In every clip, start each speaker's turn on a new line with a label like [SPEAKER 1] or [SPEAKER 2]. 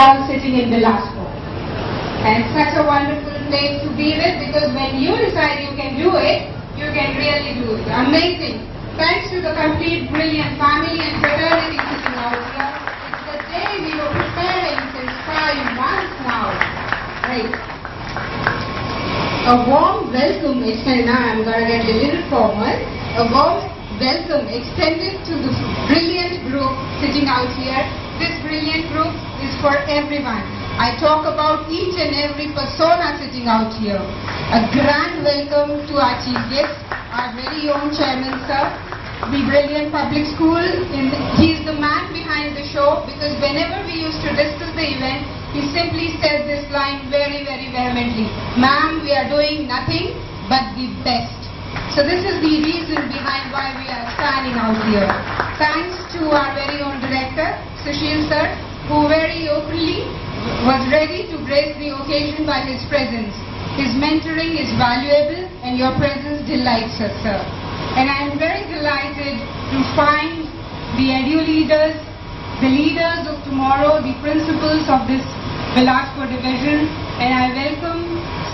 [SPEAKER 1] all sitting in Bilaspur. And such a wonderful place to be with, because when you decide you can do it, you can really do it. Amazing. Thanks to the complete brilliant family and fraternity sitting out here. It's the day we were preparing since 5 months now. Right. A warm welcome extended. Now I'm going to get a little formal. A warm welcome extended to the brilliant group sitting out here. This brilliant group is for everyone. I talk about each and every persona sitting out here. A grand welcome to our chief guest, our very own chairman, sir. The Brilliant Public School. He is the man behind the show, because whenever we used to discuss the event, he simply said this line very, very vehemently. Ma'am, we are doing nothing but the best. So this is the reason behind why we are standing out here. Thanks to our very own director, Sushil sir, who very openly was ready to grace the occasion by his presence. His mentoring is valuable and your presence delights us, sir. And I am very delighted to find the edu leaders, the leaders of tomorrow, the principals of this Bilaspur division, and I welcome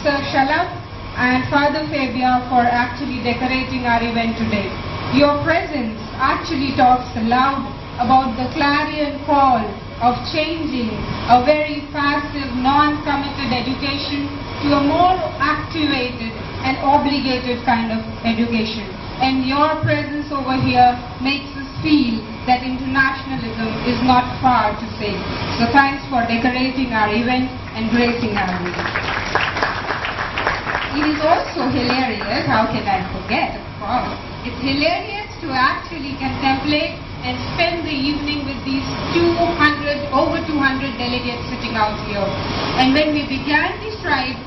[SPEAKER 1] Sir Shalab and Father Fabia for actually decorating our event today. Your presence actually talks loud about the clarion call of changing a very passive, non-committed education to a more activated and obligated kind of education. And your presence over here makes us feel that internationalism is not far to say. So thanks for decorating our event and gracing our event. It is also hilarious, how can I forget, of course. It's hilarious to actually contemplate and spend the evening with these over 200 delegates sitting out here. And when we began the stride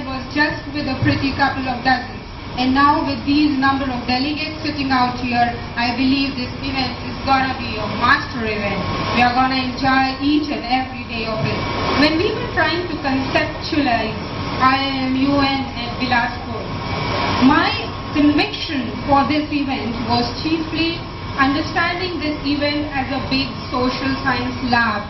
[SPEAKER 1] was just with a pretty couple of dozens. And now with these number of delegates sitting out here, I believe this event is going to be a master event. We are going to enjoy each and every day of it. When we were trying to conceptualize IIMUN and Bilaspur, my conviction for this event was chiefly understanding this event as a big social science lab.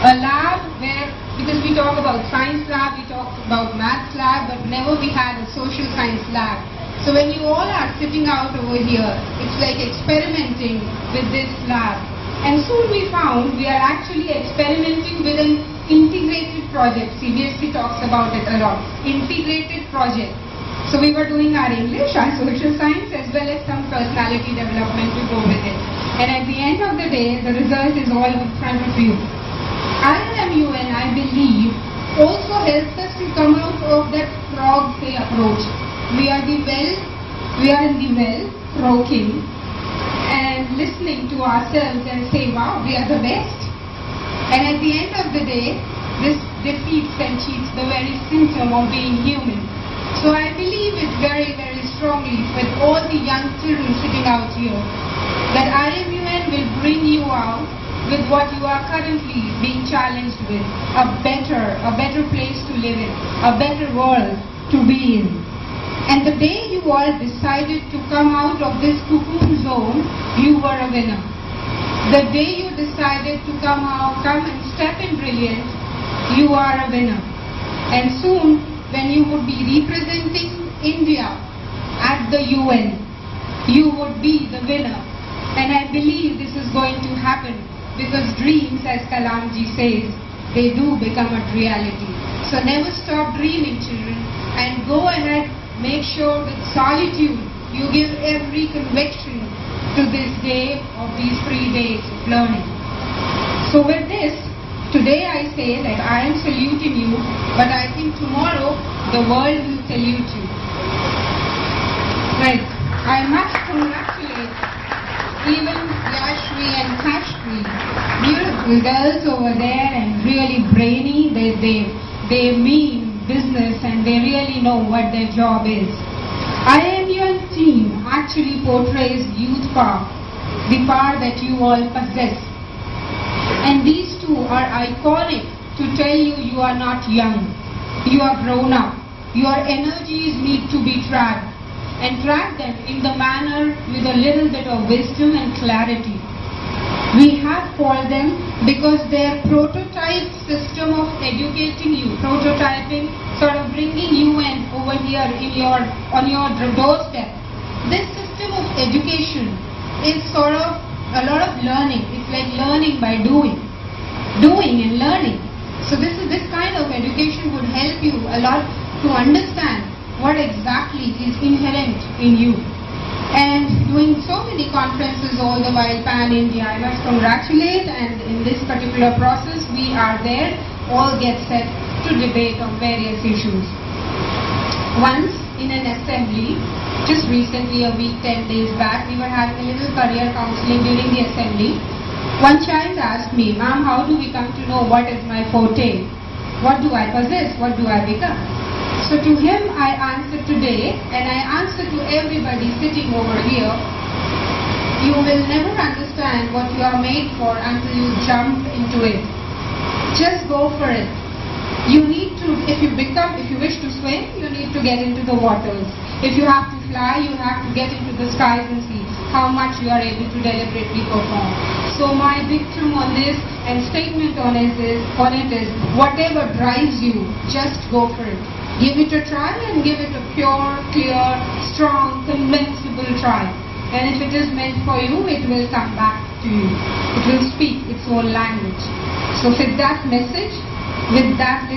[SPEAKER 1] A lab where, because we talk about science lab, we talk about maths lab, but never we had a social science lab. So when you all are sitting out over here, it's like experimenting with this lab. And soon we found we are actually experimenting with an integrated project. CBSE talks about it a lot. Integrated project. So we were doing our English, our social science, as well as some personality development to go with it. And at the end of the day, the result is all in front of you. IIMUN, I believe, also helps us to come out of that frog play approach. We are in the well, croaking, and listening to ourselves and say, wow, we are the best. And at the end of the day, this defeats and cheats the very symptom of being human. So I believe it very, very strongly with all the young children sitting out here, that IIMUN will bring you out with what you are currently being challenged with, a better place to live in, a better world to be in. And the day you all decided to come out of this cocoon zone, you were a winner. The day you decided to come and step in brilliance, you are a winner. And soon, when you would be representing India at the UN, you would be the winner. And I believe this is going to happen, because dreams, as Kalamji says, they do become a reality. So never stop dreaming, children, and go ahead, make sure with solitude you give every conviction to this day of these 3 days of learning. So with this, today I say that I am saluting you, but I think tomorrow the world will salute you. Right. I must congratulate even Yashvi and Kashvi, beautiful girls over there and really brainy. They mean business and they really know what their job is. IIMUN's team actually portrays youth power, the power that you all possess. And these two are iconic to tell you you are not young. You are grown up. Your energies need to be tracked, and track them in the manner with a little bit of wisdom and clarity. We have called them because their prototype system of educating you, prototyping, sort of bringing you in over here on your doorstep. This system of education is sort of a lot of learning. It's like learning by doing and learning. So this kind of education would help you a lot to understand what exactly is inherent in you. And doing so many conferences all the while pan-India, I must congratulate, and in this particular process we are there, all get set to debate on various issues. Once in an assembly, just recently, a week, 10 days back, we were having a little career counseling during the assembly. One child asked me, "Ma'am, how do we come to know what is my forte? What do I possess? What do I become?" So to him I answered today, and I answer to everybody sitting over here, you will never understand what you are made for until you jump into it. Just go for it. You need to, if you wish to swim, you need to get into the waters. If you have to fly, you have to get into the skies and see how much you are able to deliberately perform. So my dictum on this and statement on it is, whatever drives you, just go for it. Give it a try and give it a pure, clear, strong, convincible try. And if it is meant for you, it will come back to you. It will speak its own language. So with that message, with that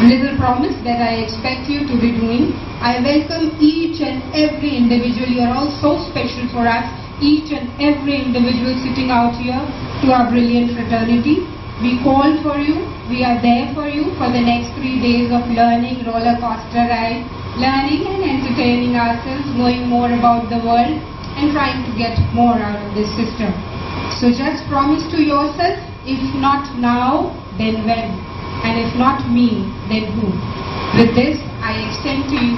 [SPEAKER 1] little promise that I expect you to be doing, I welcome each and every individual. You are all so special for us. Each and every individual sitting out here to our brilliant fraternity. We call for you. We are there for you for the next 3 days of learning, roller coaster ride, learning and entertaining ourselves, knowing more about the world and trying to get more out of this system. So just promise to yourself, if not now, then when? And if not me, then who? With this, I extend to you